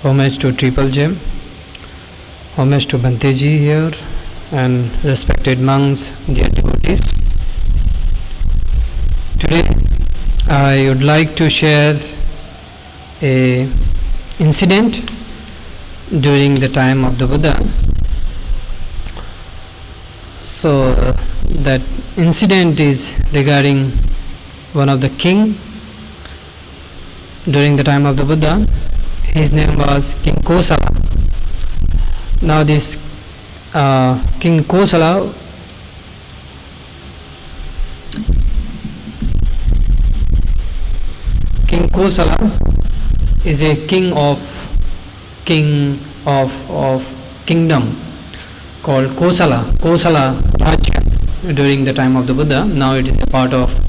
Homage to Triple J, homage to Bhanteji here, and respected monks, dear devotees. Today I would like to share a incident during the time of the Buddha. So that incident is regarding one of the king during the time of the Buddha. His name was King Kosala. Now this King Kosala is a king of kingdom called Kosala Rajya during the time of the Buddha. Now it is a part of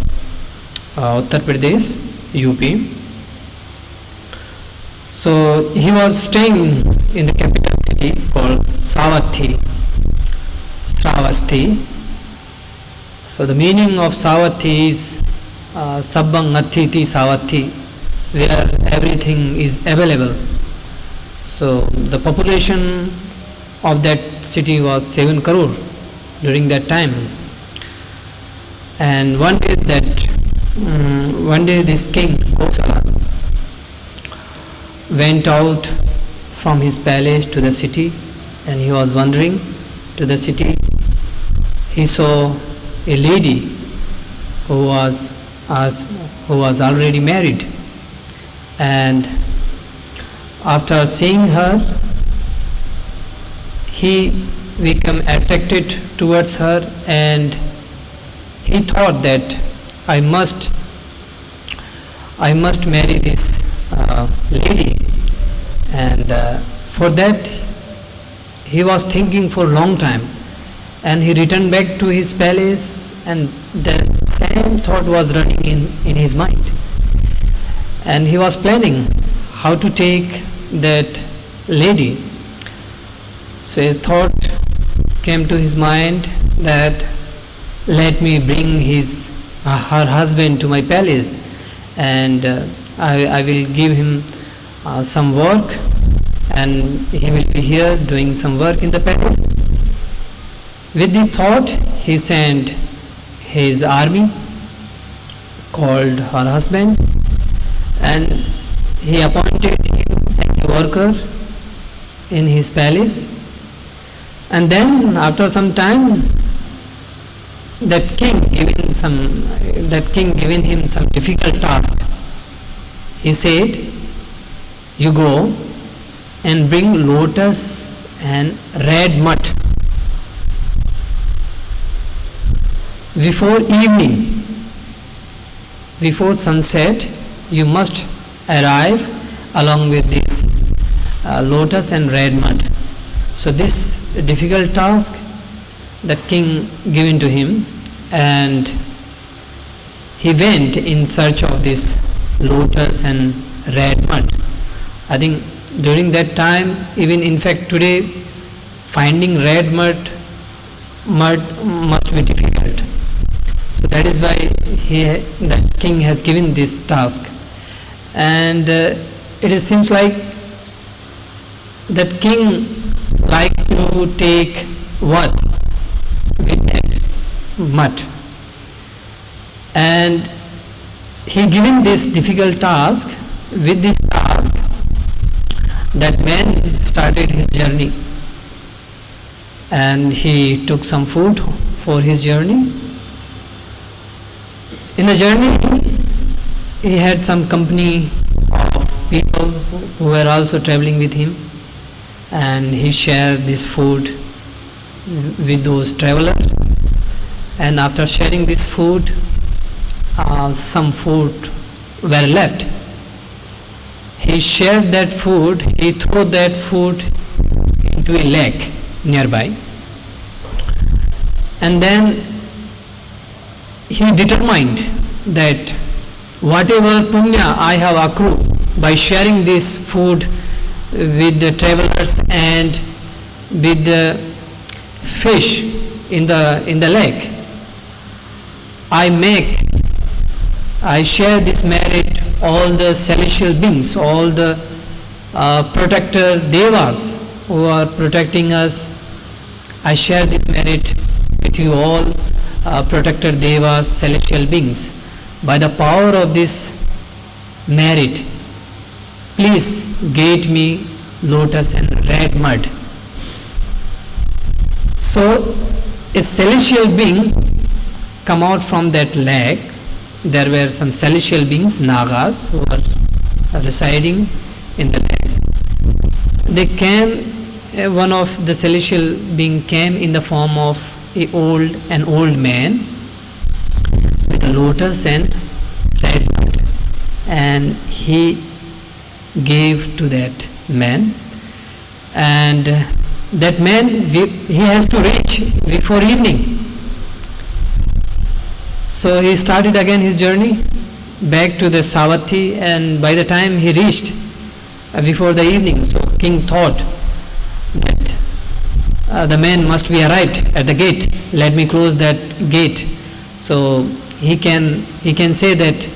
Uttar Pradesh, UP. So he was staying in the capital city called Sravasti. So the meaning of Sravasti is Sabbang Athiti Savati, where everything is available. So the population of that city was 7 crore during that time. And one day this king Kosala went out from his palace to the city, and he was wandering to the city. He saw a lady who was already married, and after seeing her, he became attracted towards her, and he thought that I must marry this lady. And for that he was thinking for a long time, and he returned back to his palace, and the same thought was running in his mind, and he was planning how to take that lady. So a thought came to his mind that let me bring her husband to my palace, and I will give him some work, and he will be here doing some work in the palace. With this thought, he sent his army, called her husband, and he appointed him as a worker in his palace. And then after some time, that king given him some difficult task. He said, you go and bring lotus and red mud. Before evening, before sunset, you must arrive along with this lotus and red mud. So this difficult task that king given to him, and he went in search of this lotus and red mud. I think during that time, even in fact today, finding red mud must be difficult. So that is why that king has given this task, and it seems like that king like to take what with that mud, and he given this difficult task. With this task, that man started his journey, and he took some food for his journey. In the journey, he had some company of people who were also traveling with him, and he shared this food with those travelers. And after sharing this food, some food were left. He shared that food, he threw that food into a lake nearby, and then he determined that whatever punya I have accrued by sharing this food with the travelers and with the fish in the lake, I share this merit all the celestial beings, all the protector devas who are protecting us. I share this merit with you all, protector devas, celestial beings. By the power of this merit, please get me lotus and red mud. So a celestial being come out from that lake. There were some celestial beings, nagas, who were residing in the lake. They came, one of the celestial being came in the form of an old man with a lotus and red mud, and he gave to that man, and that man, he has to reach before evening. So he started again his journey back to the Savatthi, and by the time he reached before the evening, so king thought that the man must be arrived at the gate. Let me close that gate, so he can say that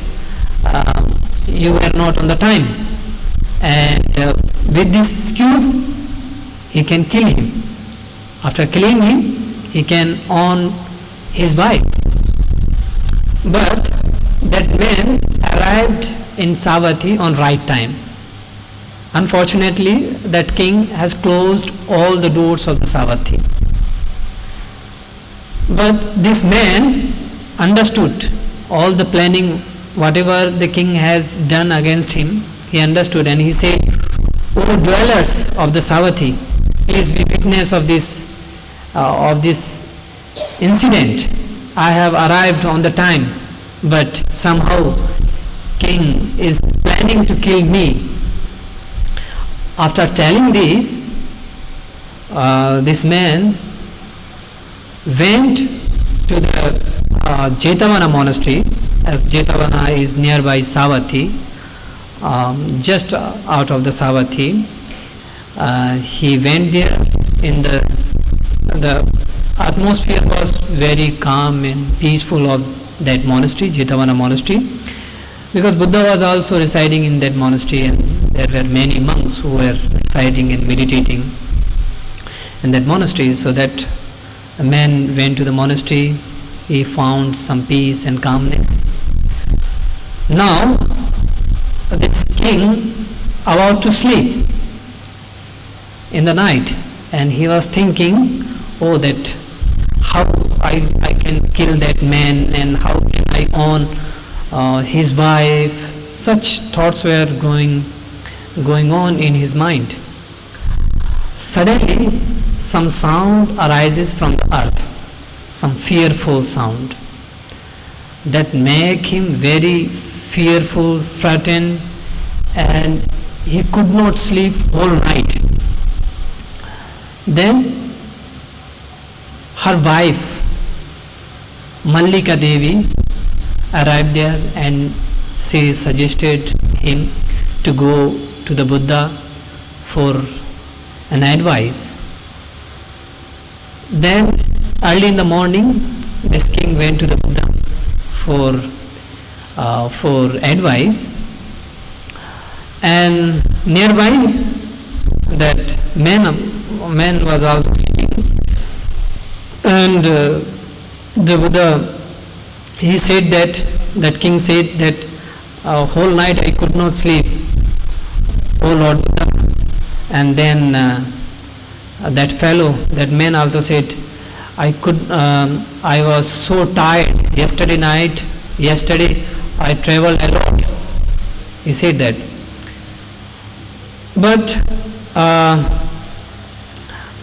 you were not on the time, and with this excuse he can kill him. After killing him, he can own his wife. But that man arrived in Savatthi on right time. Unfortunately, that king has closed all the doors of the Savatthi. But this man understood all the planning, whatever the king has done against him, he understood, and he said, "O dwellers of the Savatthi, please be witness of this incident. I have arrived on the time, but somehow king is planning to kill me." After telling this, this man went to the Jetavana monastery, as Jetavana is nearby Savatthi, just out of the Savatthi. He went there. In the atmosphere was very calm and peaceful of that monastery, Jetavana monastery, because Buddha was also residing in that monastery, and there were many monks who were residing and meditating in that monastery. So that a man went to the monastery, he found some peace and calmness. Now this king about to sleep in the night, and he was thinking, oh, that how I can kill that man, and how can I own his wife. Such thoughts were going on in his mind. Suddenly some sound arises from the earth, some fearful sound that make him very fearful, frightened, and he could not sleep whole night. Then her wife Mallika Devi arrived there, and she suggested him to go to the Buddha for an advice. Then early in the morning, this king went to the Buddha for advice, and nearby that man was also sleeping, and the Buddha, he said that king said that whole night I could not sleep, oh Lord Buddha. And then that fellow, that man also said, I was so tired yesterday I traveled a lot. He said that. But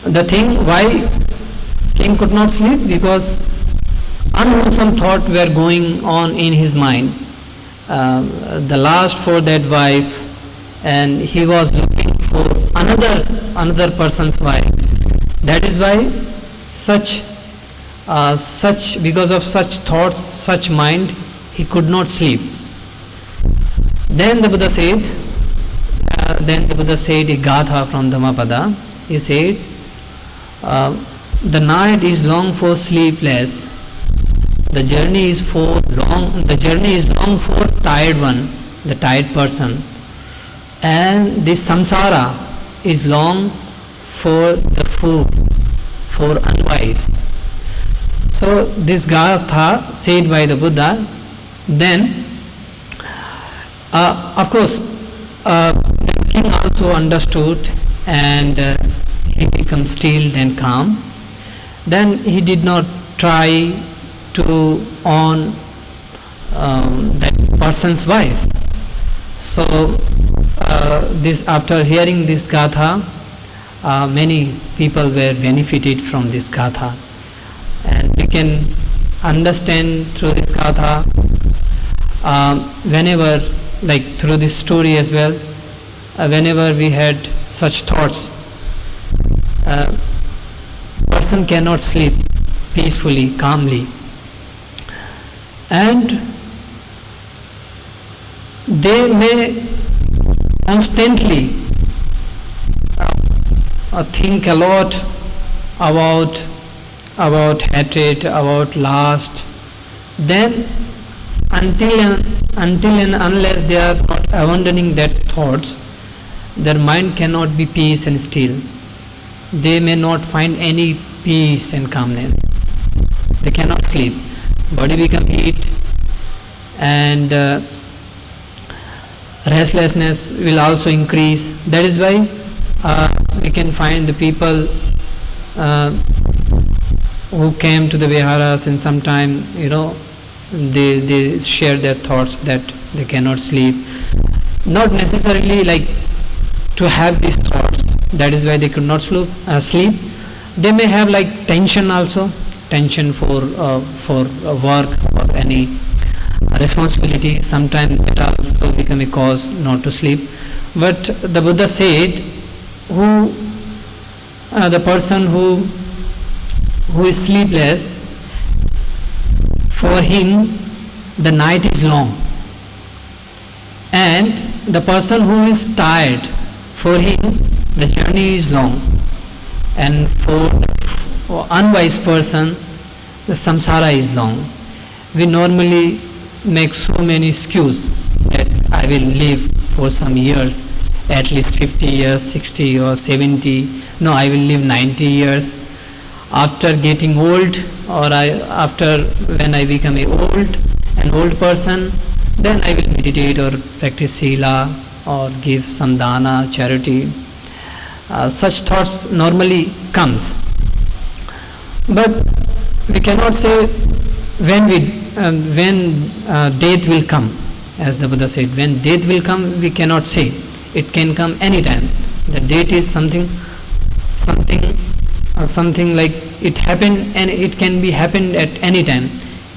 the thing why king could not sleep, because unwholesome thoughts were going on in his mind. The last for that wife, and he was looking for another person's wife. That is why such because of such thoughts, such mind, he could not sleep. Then the Buddha said a gatha from Dhammapada. He said, the night is long for sleepless. The journey is long for tired one, the tired person. and this samsara is long for the fool, for unwise. So this gatha said by the Buddha. Then of course the king also understood, and he became still and calm. Then he did not try to own that person's wife. So this, after hearing this gatha, many people were benefited from this gatha, and we can understand through this gatha, whenever, like through this story as well, whenever we had such thoughts, person cannot sleep peacefully, calmly, and they may constantly think a lot about hatred, about lust. Then until and unless they are not abandoning that thoughts, their mind cannot be peace and still. They may not find any peace and calmness. They cannot sleep. Body become heat, and restlessness will also increase. That is why we can find the people who came to the viharas, and sometime, they share their thoughts that they cannot sleep. Not necessarily like to have these thoughts, that is why they could not sleep. They may have like tension also, tension for work or any responsibility. Sometimes it also become a cause not to sleep. But the Buddha said, the person who is sleepless, for him the night is long, and the person who is tired, for him the journey is long, and for unwise person the samsara is long. We normally make so many excuses that I will live for some years, at least 50 years, 60 or 70. No, I will live 90 years. After getting old, or after when I become an old person, then I will meditate or practice sila or give some dana, charity. Such thoughts normally comes. But we cannot say when death will come. As the Buddha said, when death will come, we cannot say. It can come anytime. The death is something like it happened, and it can be happened at any time.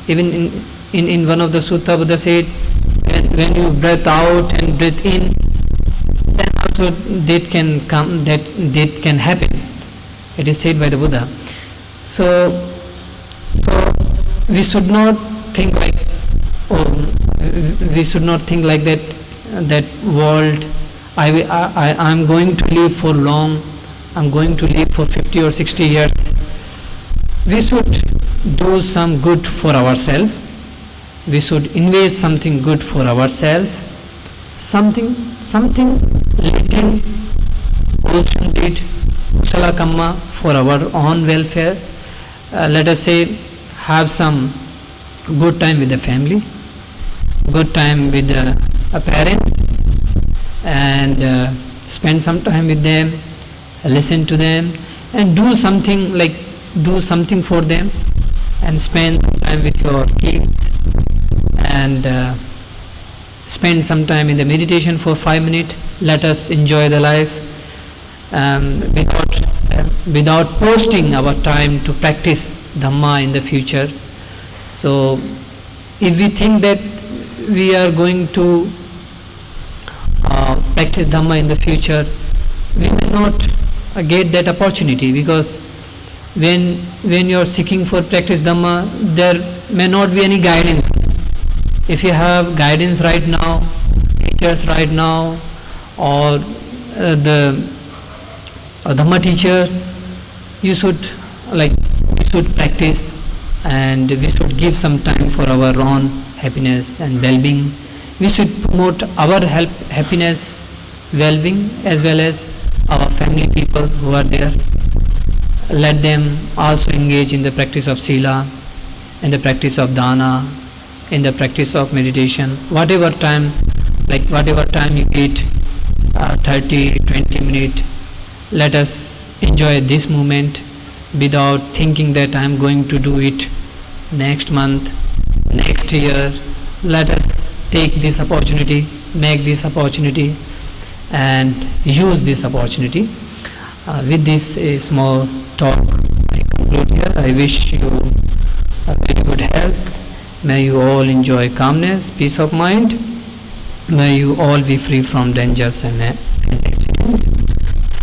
Even in one of the sutta, Buddha said, when you breathe out and breathe in, then also death can come, that death can happen. It is said by the Buddha. So we should not think like, we should not think like that world, I'm going to live for long, I'm going to live for 50 or 60 years. We should do some good for ourselves. We should invest something good for ourselves. Something little wholesome deed, kusala kamma, for our own welfare. Let us say, have some good time with the family, good time with the parents, and spend some time with them, listen to them, and do something for them, and spend some time with your kids, and spend some time in the meditation for 5 minutes. Let us enjoy the life without posting our time to practice Dhamma in the future. So if we think that we are going to practice Dhamma in the future, we may not get that opportunity, because when you are seeking for practice Dhamma, there may not be any guidance. If you have guidance right now, teachers right now, or the Dhamma teachers, we should practice, and we should give some time for our own happiness and well-being. We should promote our happiness well-being as well as our family people who are there. Let them also engage in the practice of sila, in the practice of dana, in the practice of meditation. Whatever time you get, 30, 20 minutes, let us enjoy this moment without thinking that I am going to do it next month, next year. Let us take this opportunity, make this opportunity, and use this opportunity. With this small talk, I conclude here. I wish you a very good health. May you all enjoy calmness, peace of mind. May you all be free from dangers and accidents.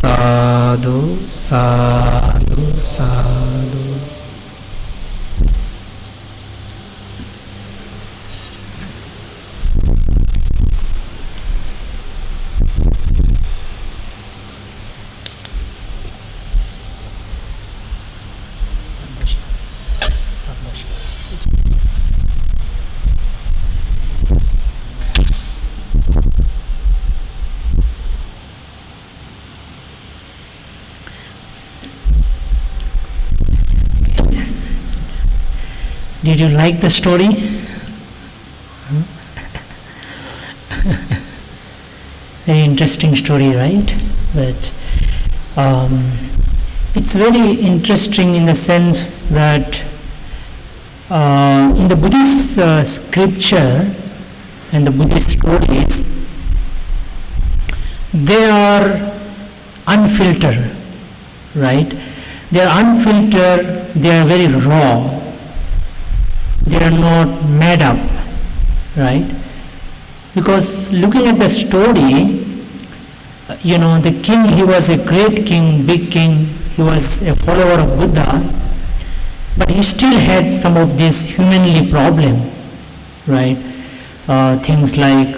Sadhu, sadhu, sadhu. Did you like the story? Very interesting story, right? But it's very interesting in the sense that in the Buddhist scripture and the Buddhist stories, they are unfiltered, right? They are unfiltered, they are very raw. They are not made up, right? Because looking at the story, the king, he was a great king, big king, he was a follower of Buddha, but he still had some of this humanly problem, right? Things like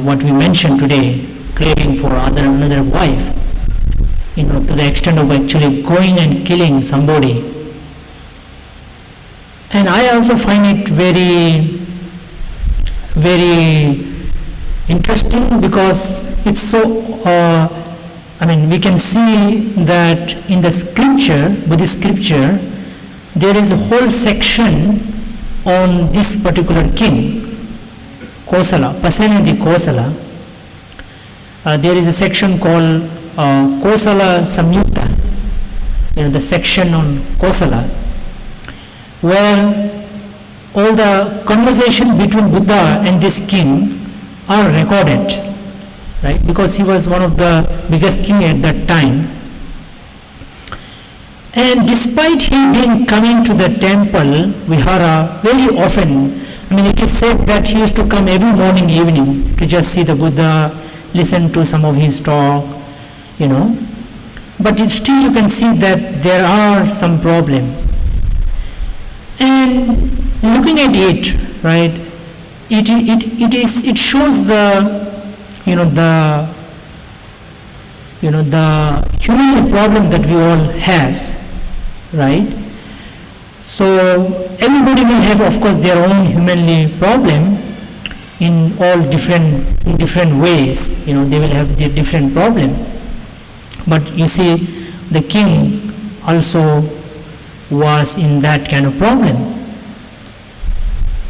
what we mentioned today, craving for another wife, to the extent of actually going and killing somebody. And I also find it very, very interesting because it's so, we can see that in the scripture, Buddhist scripture, there is a whole section on this particular king, Kosala, Pasenadi Kosala. There is a section called Kosala Samyutta, the section on Kosala, where all the conversation between Buddha and this king are recorded, right? Because he was one of the biggest king at that time. And despite he being coming to the temple, Vihara, very often, it is said that he used to come every morning, evening to just see the Buddha, listen to some of his talk, But still you can see that there are some problems. And looking at it, right, it shows the human problem that we all have, right? So everybody will have, of course, their own humanly problem in all different ways. They will have their different problem. But you see, the king also was in that kind of problem.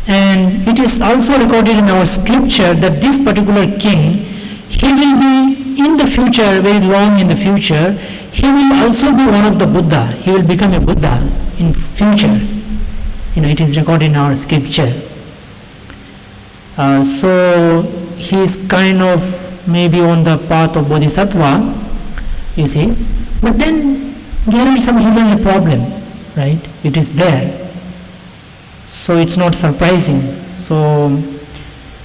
And it is also recorded in our scripture that this particular king, he will be in the future, very long in the future, he will also be one of the Buddha. He will become a Buddha in future. It is recorded in our scripture. So he is kind of maybe on the path of Bodhisattva, you see. But then there is some human problem, right? It is there. So it's not surprising. So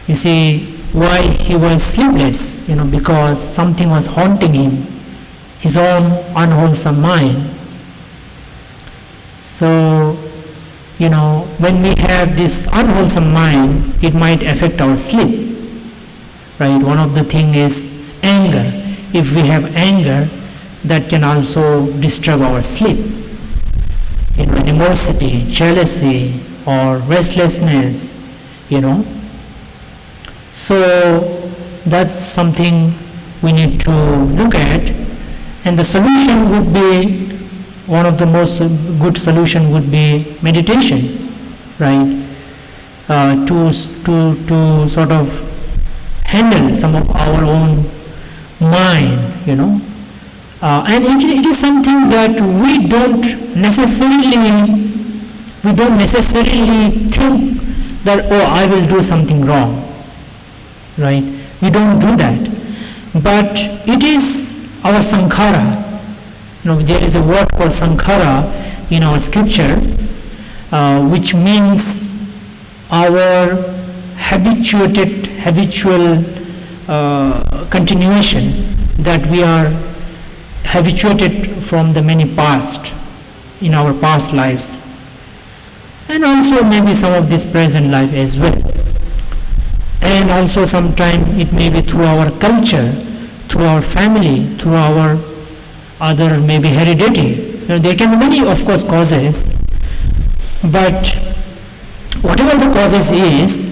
you see why he was sleepless, because something was haunting him, his own unwholesome mind. So, when we have this unwholesome mind, it might affect our sleep, right? One of the things is anger. If we have anger, that can also disturb our sleep. Animosity, jealousy, or restlessness, So that's something we need to look at. And the solution would be, one of the most good solution would be meditation, right? To sort of handle some of our own mind, and it is something that we don't necessarily think that, oh, I will do something wrong, right? We don't do that, but it is our sankhara. There is a word called sankhara in our scripture, which means our habitual continuation, that we are habituated from the many past, in our past lives, and also maybe some of this present life as well. And also sometimes it may be through our culture, through our family, through our other maybe heredity. There can be many, of course, causes, but whatever the causes is,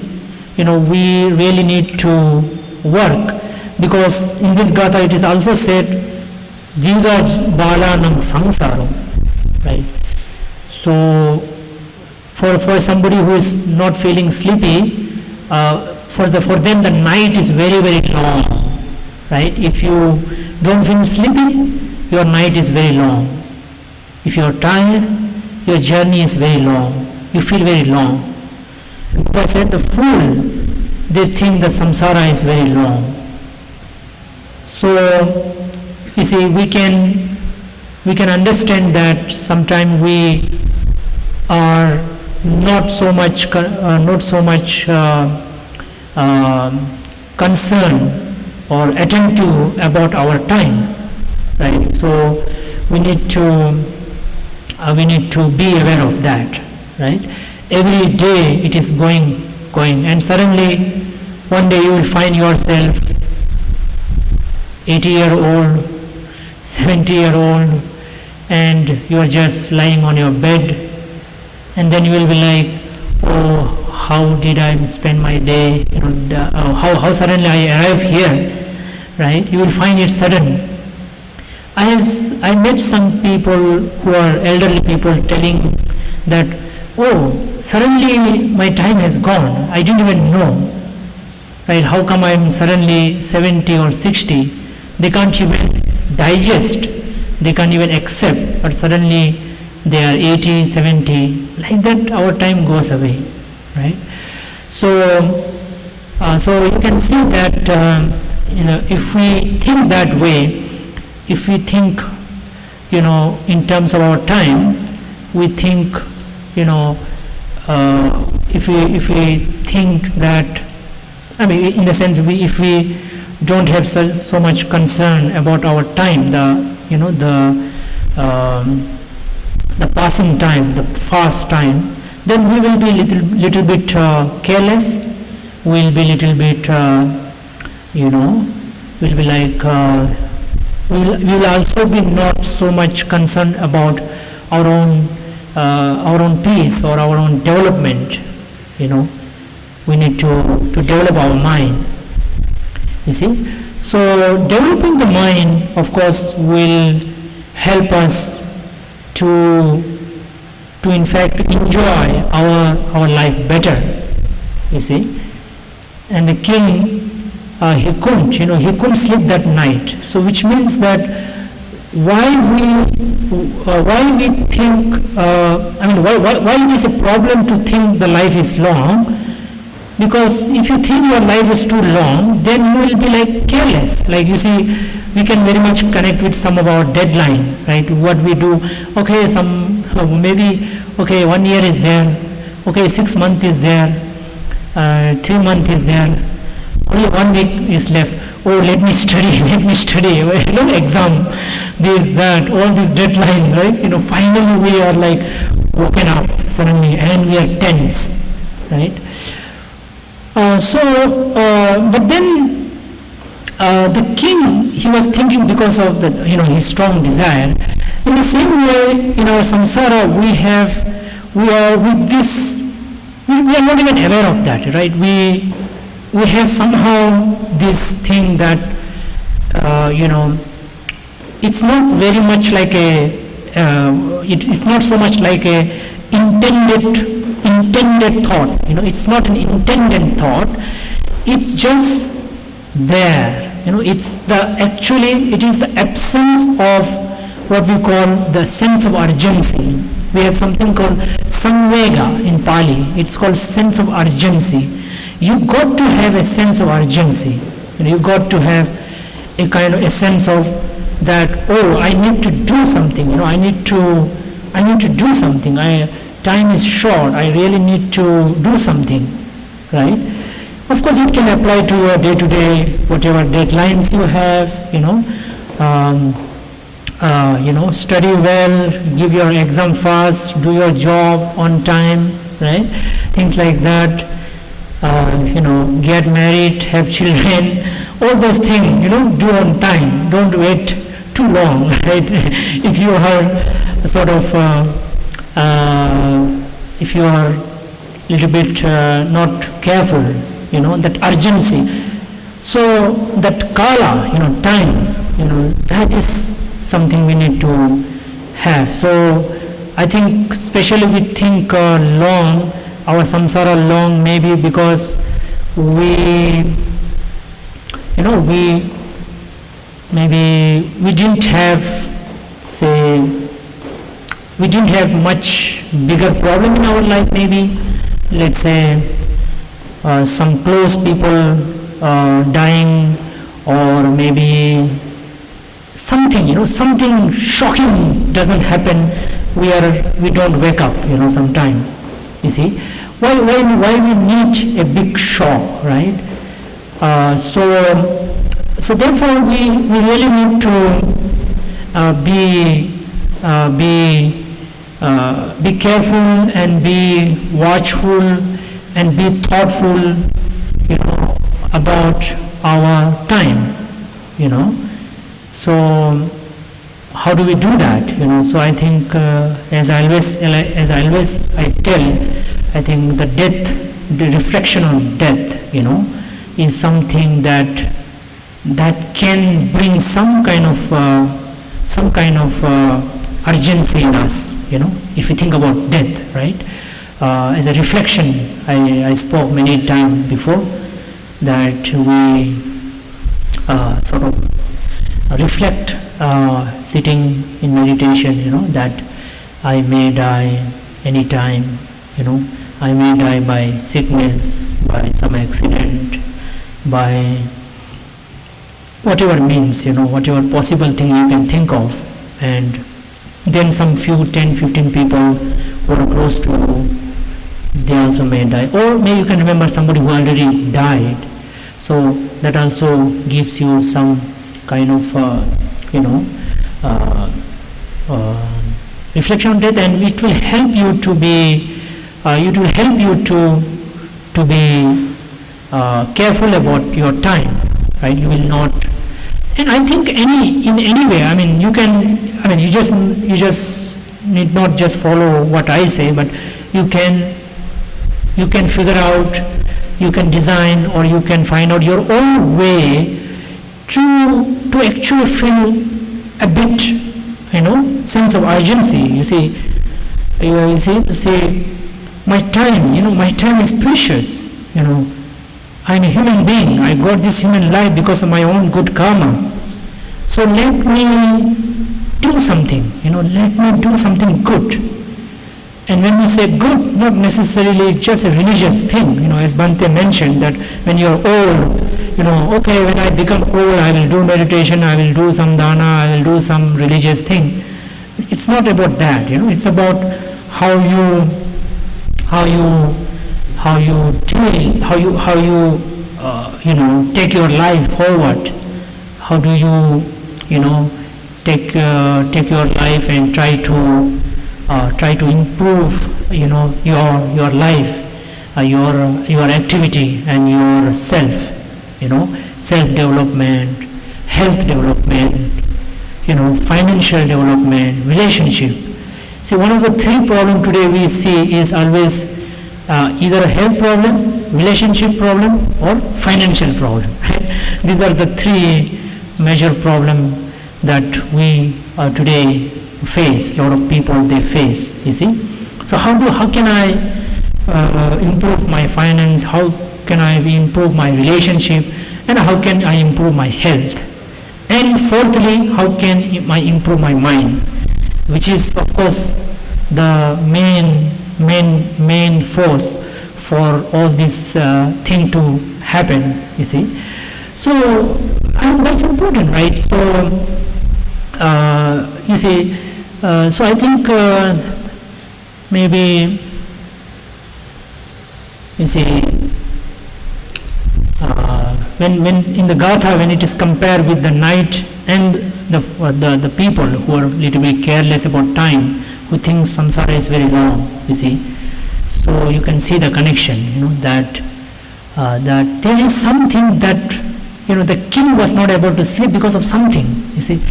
we really need to work, because in this gatha it is also said, Jiga balanam samsaram, right? So for somebody who is not feeling sleepy, for them the night is very, very long, right? If you don't feel sleepy, your night is very long. If you are tired, your journey is very long. You feel very long. Buddha said the fool, they think the samsara is very long. So you see, we can understand that sometimes we are not so much concerned or attentive about our time, right? So we need to be aware of that, right? Every day it is going, and suddenly one day you will find yourself 80-year-old, 70-year-old, and you are just lying on your bed, and then you will be like, oh, how did I spend my day? How suddenly I arrived here, right? You will find it sudden. I met some people who are elderly people telling that, oh, suddenly my time has gone. I didn't even know, right? How come I'm suddenly 70 or 60? They can't even digest, they can't even accept, but suddenly they are 80, 70, like that our time goes away, right? So you can see that, if we think that way, if we think, in terms of our time, we think, if we think that, in the sense, if we don't have so much concern about our time, the passing time, the fast time, then we will be little bit careless. We'll be little bit, we'll be like, we will also be not so much concerned about our own peace or our own development. We need to develop our mind. You see, so developing the mind, of course, will help us to in fact enjoy our life better. You see, and the king, he couldn't sleep that night. So which means that why we think, why it is a problem to think the life is long. Because if you think your life is too long, then you will be like careless. Like you see, we can very much connect with some of our deadline, right? What we do, okay, 1 year is there, okay, 6 months is there, 3 months is there, only 1 week is left. Oh, let me study, exam, this, that, all these deadlines, right? Finally we are like woken up suddenly and we are tense, right? But then the king, he was thinking, because of the his strong desire. In the same way, in our samsara, we are with this. We are not even aware of that, right? We have somehow this thing that it's not very much like it's not so much like a intended thought. It's not an intended thought. It's just there. It is the absence of what we call the sense of urgency. We have something called samvega in Pāli. It's called sense of urgency. You got to have a sense of urgency. You got to have a kind of a sense of that. Oh, I need to do something. I need to do something. Time is short. I really need to do something, right? Of course, it can apply to your day-to-day, whatever deadlines you have. Study well, give your exam fast, do your job on time, right? Things like that. Get married, have children, all those things, do on time. Don't wait too long, right? If you are sort of, if you are a little bit not careful, that urgency. So that kala, time, that is something we need to have. So I think especially we think long, our samsara long, maybe because we didn't have, we didn't have much bigger problem in our life, maybe, let's say some close people dying, or maybe something, something shocking doesn't happen, we don't wake up, sometime. You see, why we need a big shock, right? So therefore we really need to be careful and be watchful and be thoughtful, about our time, So how do we do that? So I think, as I always I tell, I think the reflection on death, is something that can bring some kind of urgency in us, if you think about death, right? As a reflection, I spoke many times before that we sort of reflect, sitting in meditation, that I may die anytime, I may die by sickness, by some accident, by whatever means, whatever possible thing you can think of, and then some few 10-15 people who are close to you, they also may die, or maybe you can remember somebody who already died, so that also gives you some kind of reflection on death, and it will help you to be careful about your time, right? You will not, and I think in any way, you just need not just follow what I say, but you can figure out, you can design, or you can find out your own way to actually feel a bit, sense of urgency. You see, my time is precious. I'm a human being. I got this human life because of my own good karma. So let me do something. Let me do something good. And when we say good, not necessarily just a religious thing, as Bhante mentioned, that when you're old, okay, when I become old, I will do meditation, I will do some dana, I will do some religious thing. It's not about that, it's about how you take your life forward. How do you, take your life and try to improve, your life, your activity and your self, self-development, health development, financial development, relationship. See, one of the three problems today we see is always either a health problem, relationship problem, or financial problem. These are the three major problem that we today face. A lot of people they face. You see. So how can I improve my finance? How can I improve my relationship? And how can I improve my health? And fourthly, how can I improve my mind? Which is of course the main force for all this thing to happen. You see. So that's important, right? So you see. So I think maybe you see when in the Gatha, when it is compared with the night and the people who are little bit careless about time, who think samsara is very long, you see. So you can see the connection, that there is something that the king was not able to sleep because of something, you see.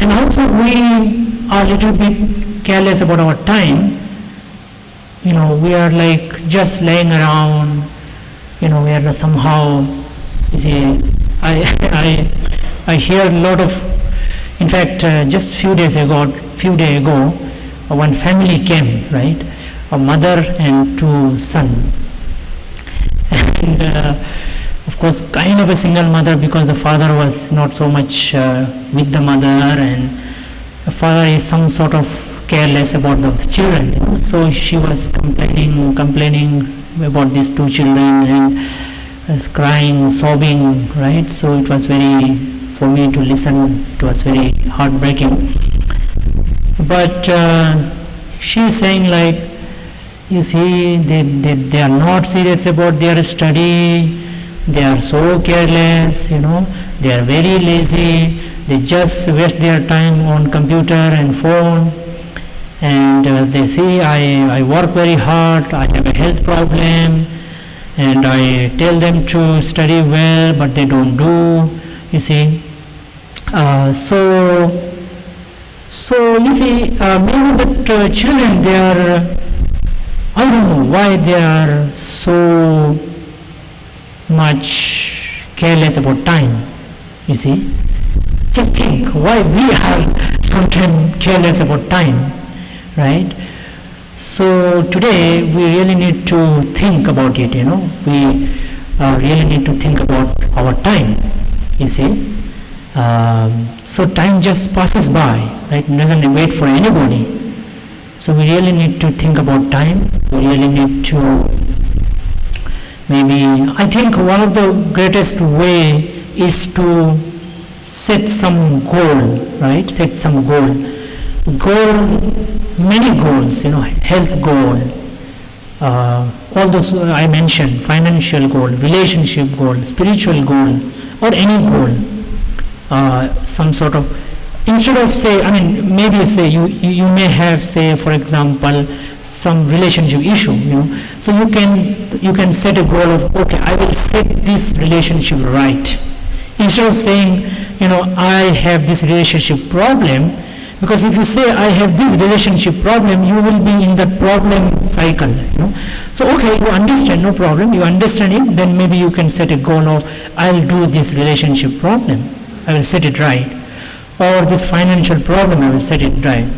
And also we are little bit careless about our time. We are like just laying around. We are somehow, you see. I hear a lot of. In fact, just few days ago, one family came, right? A mother and two sons, and of course, kind of a single mother because the father was not so much with the mother, and the father is some sort of careless about the children. So she was complaining about these two children and was crying, sobbing, right? So it was for me to listen, it was very heartbreaking. But she is saying like, you see, they are not serious about their study, they are so careless, they are very lazy, they just waste their time on computer and phone. And they say, I work very hard, I have a health problem, and I tell them to study well, but they don't do, you see. So you see, maybe the children, they are, I don't know why they are so much careless about time, you see. Just think why we are sometimes careless about time. Right? So today we really need to think about it, we really need to think about our time, you see. So time just passes by, right? It doesn't wait for anybody. So we really need to think about time. We really need to I think one of the greatest way is to set some goal, right? Set some goal, many goals, health goal, all those I mentioned, financial goal, relationship goal, spiritual goal, or any goal, some sort of, instead of maybe you may have, say for example, some relationship issue, so you can set a goal of, okay, I will set this relationship right, instead of saying, I have this relationship problem. Because if you say, I have this relationship problem, you will be in that problem cycle, So okay, you understand, no problem, you understand it, then maybe you can set a goal of, I'll do this relationship problem, I will set it right. Or this financial problem, I will set it right.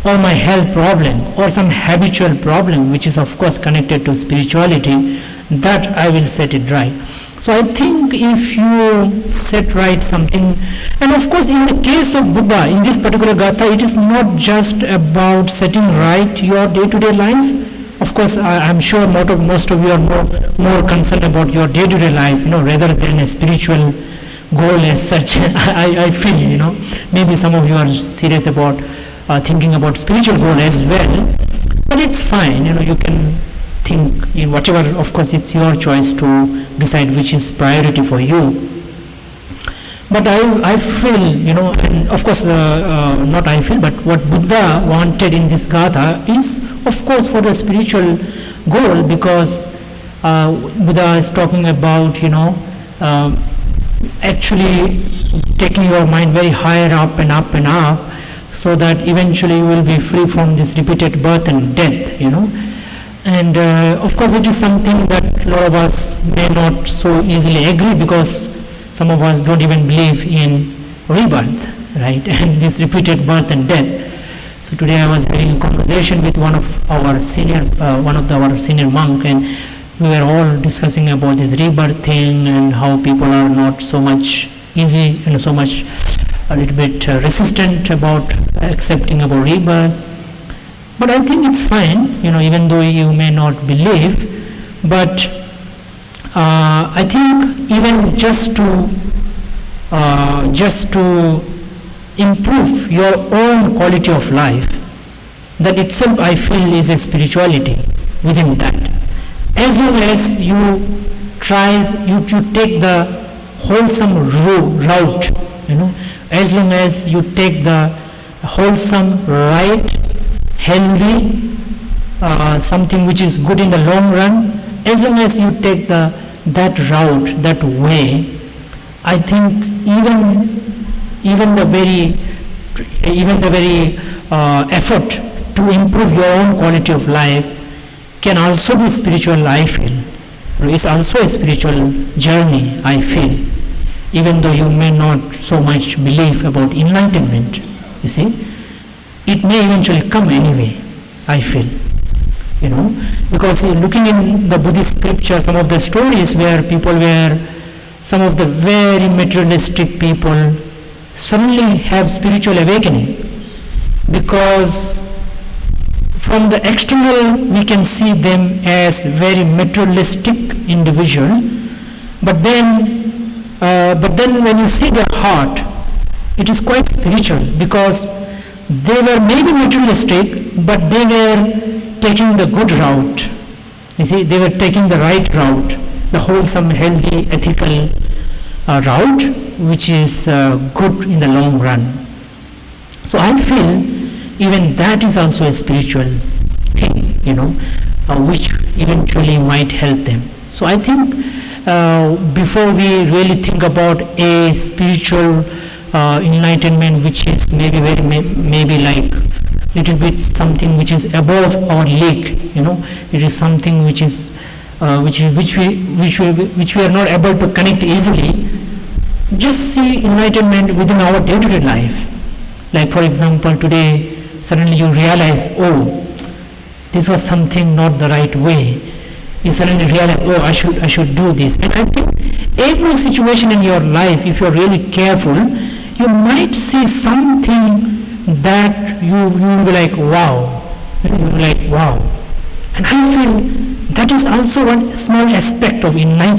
Or my health problem, or some habitual problem, which is of course connected to spirituality, that I will set it right. So I think if you set right something, and of course in the case of Buddha, in this particular Gatha, it is not just about setting right your day-to-day life. Of course, I'm sure most of you are more concerned about your day-to-day life, rather than a spiritual goal as such. I feel, maybe some of you are serious about thinking about spiritual goal as well, but it's fine, you can think in whatever, of course it's your choice to decide which is priority for you. But I feel, and of course not I feel, but what Buddha wanted in this Gatha is of course for the spiritual goal, because Buddha is talking about, actually taking your mind very higher up and up and up, so that eventually you will be free from this repeated birth and death, And of course it is something that a lot of us may not so easily agree, because some of us don't even believe in rebirth, right? And this repeated birth and death. So today I was having a conversation with one of our senior monk, and we were all discussing about this rebirth thing and how people are not so much easy and so much a little bit resistant about accepting about rebirth. But I think it's fine, even though you may not believe, but I think even just to improve your own quality of life, that itself I feel is a spirituality within that. As long as you take the wholesome route, as long as you take the wholesome, right, healthy, something which is good in the long run, as long as you take that route, that way, I think even the very effort to improve your own quality of life can also be spiritual, I feel. It's also a spiritual journey, I feel, even though you may not so much believe about enlightenment. You see, it may eventually come anyway, I feel. Because looking in the Buddhist scripture, some of the stories where some of the very materialistic people suddenly have spiritual awakening, because from the external we can see them as very materialistic individual, but then when you see their heart, it is quite spiritual, because they were maybe materialistic, but they were taking the good route. You see, they were taking the right route, the wholesome, healthy, ethical route, which is good in the long run. So I feel even that is also a spiritual thing, which eventually might help them. So I think before we really think about a spiritual enlightenment, which is maybe like little bit something which is above our league, it is something which we are not able to connect easily. Just see enlightenment within our day-to-day life. Like for example, today suddenly you realize, oh, this was something not the right way. You suddenly realize, oh, I should do this. And I think every situation in your life, if you're really careful, you might see something that you will be like, wow. And I feel that is also one small aspect of enlightenment.